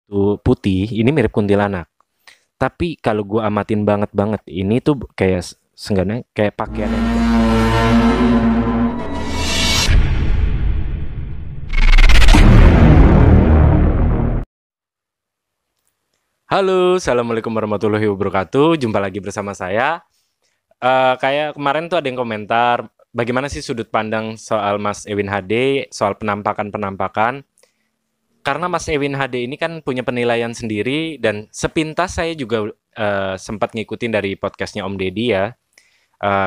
tuh putih, ini mirip kuntilanak. Tapi kalau gua amatin banget-banget, ini tuh kayak seenggaknya kayak pakaian yang Halo, assalamualaikum warahmatullahi wabarakatuh. Jumpa lagi bersama saya. Kayak kemarin tuh ada yang komentar, bagaimana sih sudut pandang soal Mas Ewin HD, soal penampakan-penampakan. Karena Mas Ewin HD ini kan punya penilaian sendiri dan sepintas saya juga sempat ngikutin dari podcastnya Om Deddy ya.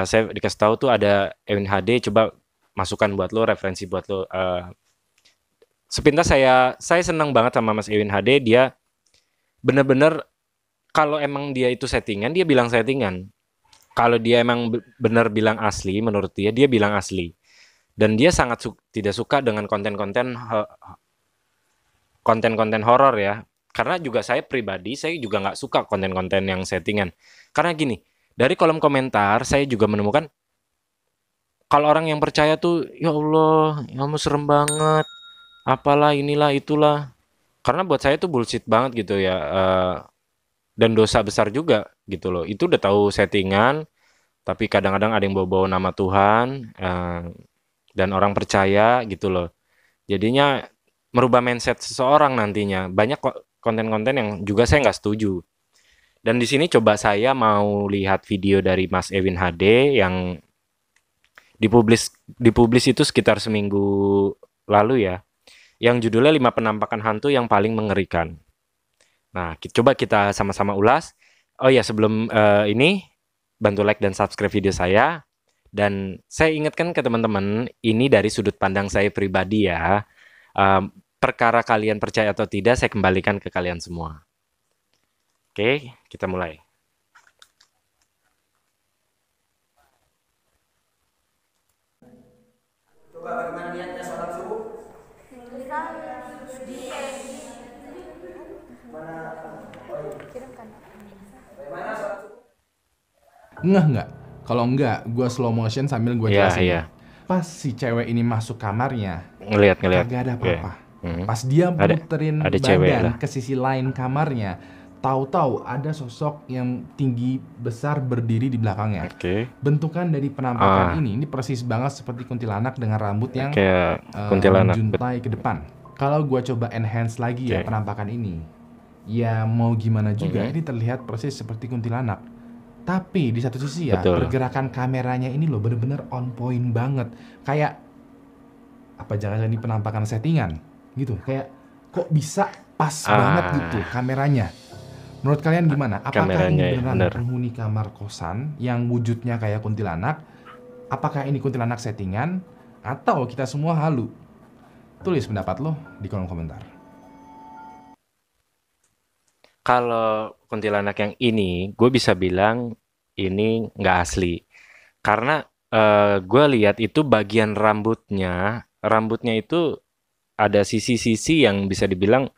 Saya dikasih tahu tuh ada Ewin HD, coba masukan buat lo, referensi buat lo. Sepintas saya senang banget sama Mas Ewin HD, dia bener-bener kalau emang dia itu settingan, dia bilang settingan. Kalau dia emang bener bilang asli, menurut dia bilang asli. Dan dia sangat tidak suka dengan konten-konten horor ya. Karena juga saya pribadi, saya juga nggak suka konten-konten yang settingan. Karena gini, dari kolom komentar saya juga menemukan kalau orang yang percaya tuh, ya Allah, kamu serem banget, apalah inilah itulah. Karena buat saya tuh bullshit banget gitu ya, dan dosa besar juga gitu loh. Itu udah tahu settingan, tapi kadang-kadang ada yang bawa-bawa nama Tuhan, dan orang percaya gitu loh. Jadinya merubah mindset seseorang nantinya. Banyak kok konten-konten yang juga saya nggak setuju. Dan di sini coba saya mau lihat video dari Mas Ewin HD yang dipublis itu sekitar seminggu lalu ya. Yang judulnya 5 penampakan hantu yang paling mengerikan. Nah, coba kita sama-sama ulas. Oh ya, sebelum ini bantu like dan subscribe video saya. Dan saya ingatkan ke teman-teman, ini dari sudut pandang saya pribadi ya. Perkara kalian percaya atau tidak, saya kembalikan ke kalian semua. Oke, kita mulai. Coba bagaimana niatnya sholat subuh? Bagaimana sholat subuh? Nggak. Kalau enggak, gue slow motion sambil gue Iya, jelasin. iya. Pas si cewek ini masuk kamarnya, Ngelihat. kagak ada Oke. apa-apa. Pas dia Ada muterin cewek badan lah. ke sisi lain kamarnya, tahu-tahu ada sosok yang tinggi besar berdiri di belakangnya. Oke. Bentukan dari penampakan ini persis banget seperti kuntilanak dengan rambut yang Kayak kuntilanak. menjuntai ke depan. Kalau gue coba enhance lagi ya Oke. penampakan ini, ya mau gimana juga ini terlihat persis seperti kuntilanak. Tapi di satu sisi ya, Betul. pergerakan kameranya ini loh bener-bener on point banget. Kayak apa jangan-jangan ini penampakan settingan gitu. Kayak kok bisa pas banget gitu kameranya. Menurut kalian gimana? Apakah Kameranya ini ya, beneran bener. penghuni kamar kosan yang wujudnya kayak kuntilanak? Apakah ini kuntilanak settingan? Atau kita semua halu? Tulis pendapat lo di kolom komentar. Kalau kuntilanak yang ini, gue bisa bilang ini nggak asli. Karena gue lihat itu bagian rambutnya itu ada sisi-sisi yang bisa dibilang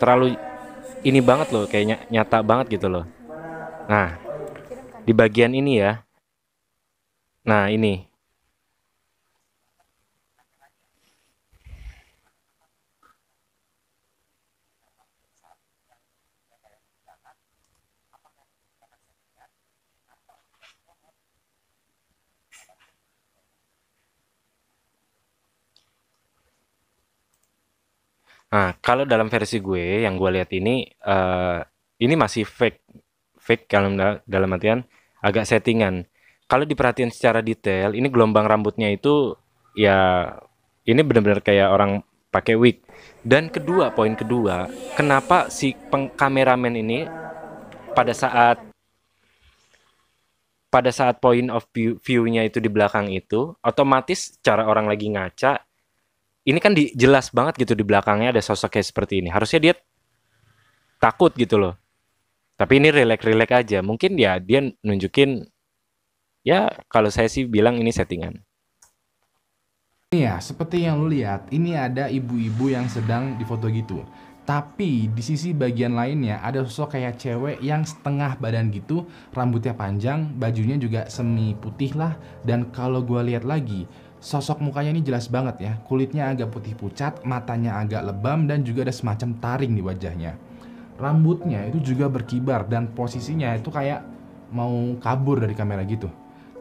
terlalu ini banget loh, kayak nyata banget gitu loh. Nah, di bagian ini ya, nah ini. Nah, kalau dalam versi gue yang gue lihat ini masih fake dalam artian agak settingan. Kalau diperhatiin secara detail, ini gelombang rambutnya itu ya ini benar-benar kayak orang pakai wig. Dan poin kedua, kenapa si kameramen ini pada saat point of view-nya itu di belakang itu, otomatis cara orang lagi ngaca, ini kan jelas banget gitu di belakangnya ada sosok kayak seperti ini. Harusnya dia takut gitu loh. Tapi ini relax-relax aja. Mungkin ya dia nunjukin, ya kalau saya sih bilang ini settingan. Iya, seperti yang lu lihat, ini ada ibu-ibu yang sedang difoto gitu. Tapi di sisi bagian lainnya ada sosok kayak cewek yang setengah badan gitu, rambutnya panjang, bajunya juga semi putih lah. Dan kalau gua lihat lagi, Sosok mukanya ini jelas banget ya, kulitnya agak putih pucat, matanya agak lebam, dan juga ada semacam taring di wajahnya. Rambutnya itu juga berkibar dan posisinya itu kayak mau kabur dari kamera gitu.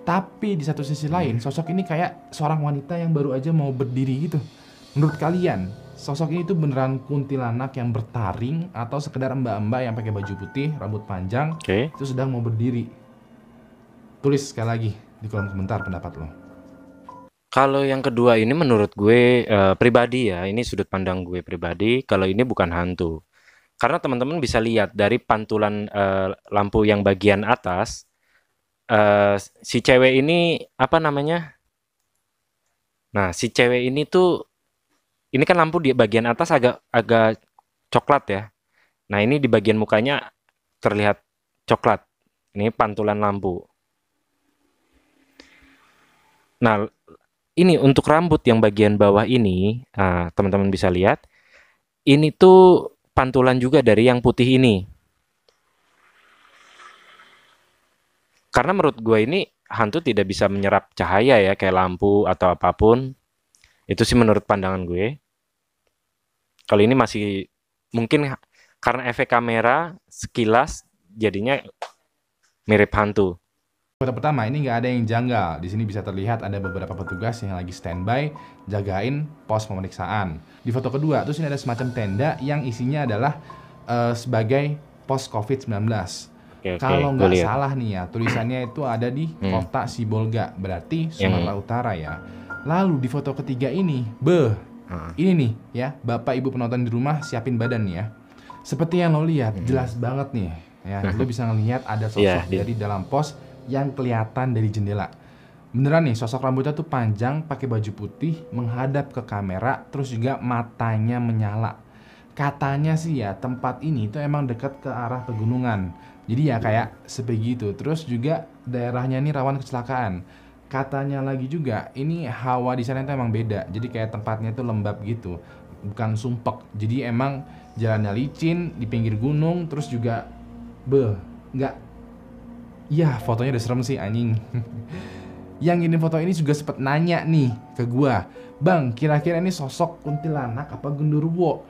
Tapi di satu sisi lain, sosok ini kayak seorang wanita yang baru aja mau berdiri gitu. Menurut kalian, sosok ini tuh beneran kuntilanak yang bertaring atau sekedar mbak-mbak yang pakai baju putih, rambut panjang, Oke. itu sedang mau berdiri? Tulis sekali lagi di kolom komentar pendapat lo. Kalau yang kedua ini menurut gue pribadi ya, ini sudut pandang gue pribadi, kalau ini bukan hantu. Karena teman-teman bisa lihat dari pantulan lampu yang bagian atas, si cewek ini apa namanya? Nah, si cewek ini tuh, ini kan lampu di bagian atas agak agak coklat ya. Nah, ini di bagian mukanya terlihat coklat. Ini pantulan lampu. Nah, ini untuk rambut yang bagian bawah ini, teman-teman bisa lihat, ini tuh pantulan juga dari yang putih ini. Karena menurut gue ini hantu tidak bisa menyerap cahaya ya, kayak lampu atau apapun. Itu sih menurut pandangan gue. Kalau ini masih mungkin karena efek kamera sekilas jadinya mirip hantu. Foto pertama ini nggak ada yang janggal. Di sini bisa terlihat ada beberapa petugas yang lagi standby jagain pos pemeriksaan. Di foto kedua terus ini ada semacam tenda yang isinya adalah sebagai pos COVID-19. Oke, Kalau gue nggak lihat. salah nih ya, tulisannya itu ada di kota Sibolga, berarti Sumatera Utara ya. Lalu di foto ketiga ini, ini nih ya, Bapak Ibu penonton di rumah siapin badan nih ya. Seperti yang lo lihat, jelas banget nih ya. Lo bisa ngelihat ada Iya, sosok dari dalam pos yang kelihatan dari jendela. Beneran nih, sosok rambutnya tuh panjang, pakai baju putih, menghadap ke kamera, terus juga matanya menyala. Katanya sih ya, tempat ini tuh emang dekat ke arah pegunungan. Jadi ya kayak sebegitu. Terus juga daerahnya ini rawan kecelakaan. Katanya lagi juga, ini hawa di sana itu emang beda. Jadi kayak tempatnya tuh lembab gitu, bukan sumpek. Jadi emang jalannya licin di pinggir gunung, terus juga nggak. Ya, fotonya udah serem sih anjing. Yang ini foto ini juga sempet nanya nih ke gua, "Bang, kira-kira ini sosok kuntilanak apa genderuwo?"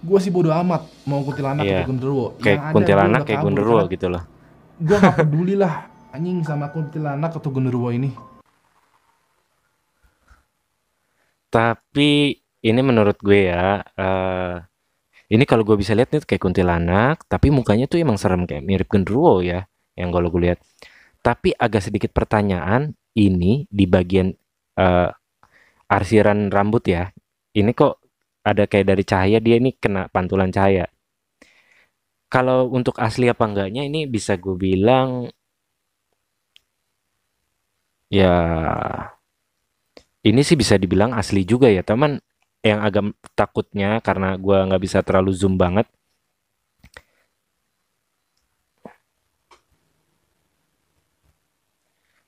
Gua sih bodo amat mau kuntilanak Iya. atau genderuwo. Yang Kayak ada gua kuntilanak udah kayak kabur genderuwo karena gitu loh. gua nggak peduli lah anjing sama kuntilanak atau genderuwo ini. Tapi ini menurut gue ya, ini kalau gue bisa lihat nih kayak kuntilanak, tapi mukanya tuh emang serem kayak mirip genderuwo ya, yang kalau gue lihat. Tapi agak sedikit pertanyaan, ini di bagian eh, arsiran rambut ya, ini kok ada kayak dari cahaya dia ini kena pantulan cahaya. Kalau untuk asli apa enggaknya ini bisa gue bilang ya ini sih bisa dibilang asli juga ya teman. Yang agak takutnya karena gue nggak bisa terlalu zoom banget.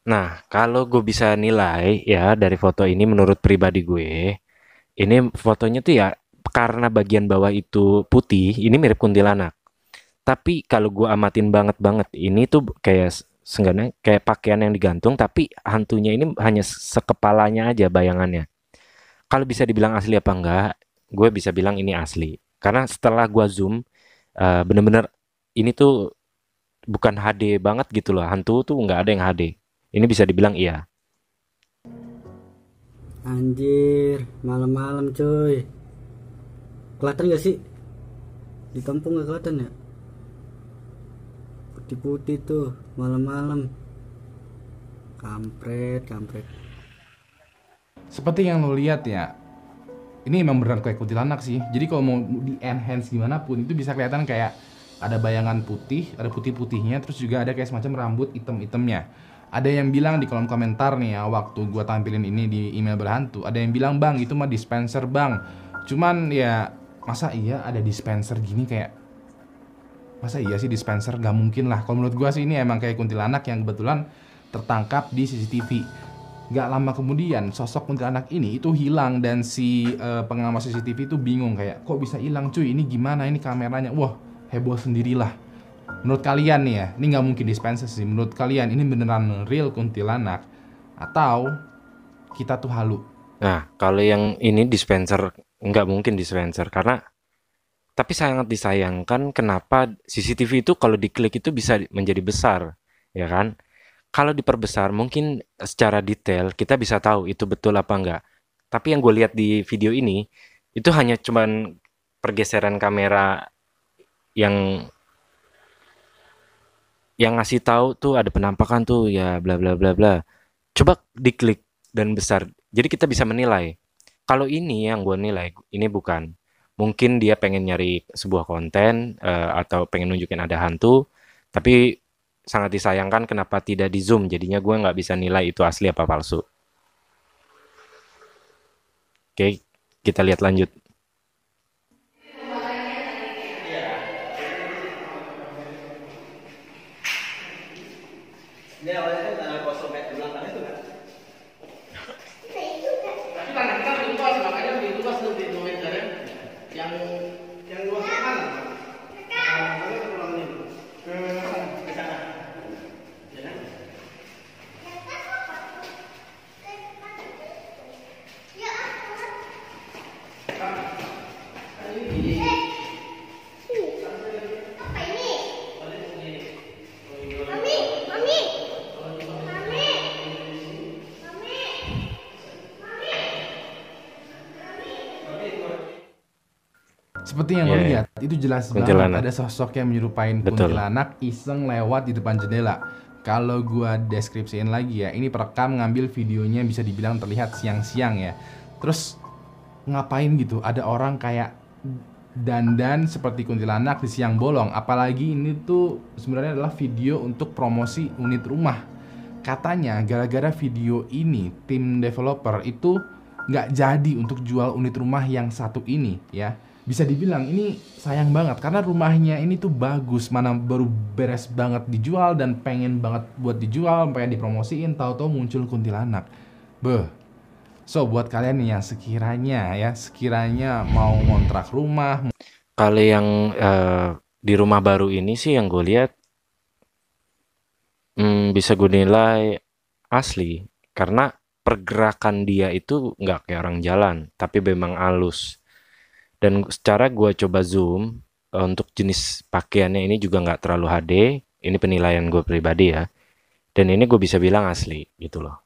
Nah, kalau gue bisa nilai ya dari foto ini menurut pribadi gue, ini fotonya tuh ya karena bagian bawah itu putih, ini mirip kuntilanak. Tapi kalau gue amatin banget-banget, ini tuh kayak seenggaknya kayak pakaian yang digantung, tapi hantunya ini hanya sekepalanya aja bayangannya. Kalau bisa dibilang asli apa enggak, gue bisa bilang ini asli. Karena setelah gue zoom, bener-bener ini tuh bukan HD banget gitu loh. Hantu tuh nggak ada yang HD. Ini bisa dibilang iya. Anjir, malam-malam cuy. Kelihatan gak sih? Di kampung gak kelihatan ya? Putih-putih tuh, malam-malam. Kampret, kampret. Seperti yang lo lihat ya, ini emang beneran kayak kuntilanak sih. Jadi kalau mau di enhance gimana pun itu bisa kelihatan kayak ada bayangan putih, ada putih-putihnya, terus juga ada kayak semacam rambut hitam-hitamnya. Ada yang bilang di kolom komentar nih ya, waktu gua tampilin ini di email berhantu, ada yang bilang, "Bang, itu mah dispenser, Bang." Cuman ya, masa iya ada dispenser gini kayak, masa iya sih dispenser? Gak mungkin lah. Kalau menurut gua sih ini emang kayak kuntilanak yang kebetulan tertangkap di CCTV. Gak lama kemudian sosok kuntilanak ini itu hilang dan si pengawas CCTV itu bingung kayak, kok bisa hilang cuy, ini gimana, ini kameranya, wah heboh sendirilah. Menurut kalian nih ya, ini nggak mungkin dispenser sih. Menurut kalian ini beneran real kuntilanak atau kita tuh halu? Nah, kalau yang ini dispenser, nggak mungkin dispenser karena tapi sangat disayangkan kenapa CCTV itu kalau diklik itu bisa menjadi besar, ya kan? Kalau diperbesar mungkin secara detail kita bisa tahu itu betul apa enggak. Tapi yang gue lihat di video ini itu hanya cuman pergeseran kamera yang ngasih tahu tuh ada penampakan tuh ya bla bla bla bla. Coba diklik dan besar. Jadi kita bisa menilai. Kalau ini yang gue nilai ini bukan. Mungkin dia pengen nyari sebuah konten atau pengen nunjukin ada hantu, tapi sangat disayangkan kenapa tidak di zoom. Jadinya gue nggak bisa nilai itu asli apa palsu. Oke, kita lihat lanjut. Ini awalnya kan kosmet di belakang itu kan. Tapi tanah kita lebih luas, makanya lebih luas tuh pintu meternya. Yang luas ke mana? Makanya ke ruangan ini. Ke sana. Ya kan? Seperti yang lo Iya, iya. lihat, itu jelas banget Kuntilanak. ada sosok yang menyerupai Betul. kuntilanak iseng lewat di depan jendela. Kalau gua deskripsiin lagi ya, ini perekam ngambil videonya bisa dibilang terlihat siang-siang ya. Terus ngapain gitu? Ada orang kayak dandan seperti kuntilanak di siang bolong. Apalagi ini tuh sebenarnya adalah video untuk promosi unit rumah. Katanya gara-gara video ini tim developer itu nggak jadi untuk jual unit rumah yang satu ini ya. Bisa dibilang ini sayang banget karena rumahnya ini tuh bagus, mana baru beres banget dijual dan pengen banget buat dijual, pengen dipromosiin, tahu-tahu muncul kuntilanak. Beh. So buat kalian nih yang sekiranya mau ngontrak rumah. Kalau yang di rumah baru ini sih yang gue lihat bisa gue nilai asli karena pergerakan dia itu nggak kayak orang jalan, tapi memang halus. Dan secara gue coba zoom untuk jenis pakaiannya ini juga nggak terlalu HD. Ini penilaian gue pribadi ya. Dan ini gue bisa bilang asli gitu loh.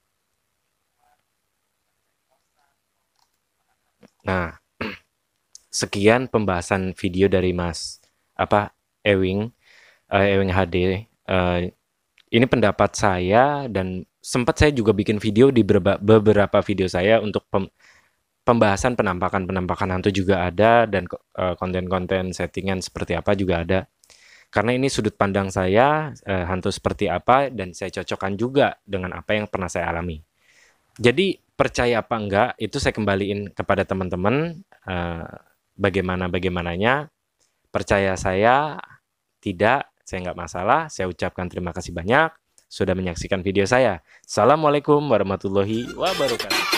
Nah, sekian pembahasan video dari Mas Ewing HD. Ini pendapat saya dan sempat saya juga bikin video di beberapa video saya untuk pembahasan penampakan hantu juga ada dan konten-konten settingan seperti apa juga ada. Karena ini sudut pandang saya hantu seperti apa dan saya cocokkan juga dengan apa yang pernah saya alami. Jadi percaya apa enggak itu saya kembaliin kepada teman-teman bagaimananya. Percaya saya tidak, saya nggak masalah. Saya ucapkan terima kasih banyak sudah menyaksikan video saya. Assalamualaikum warahmatullahi wabarakatuh.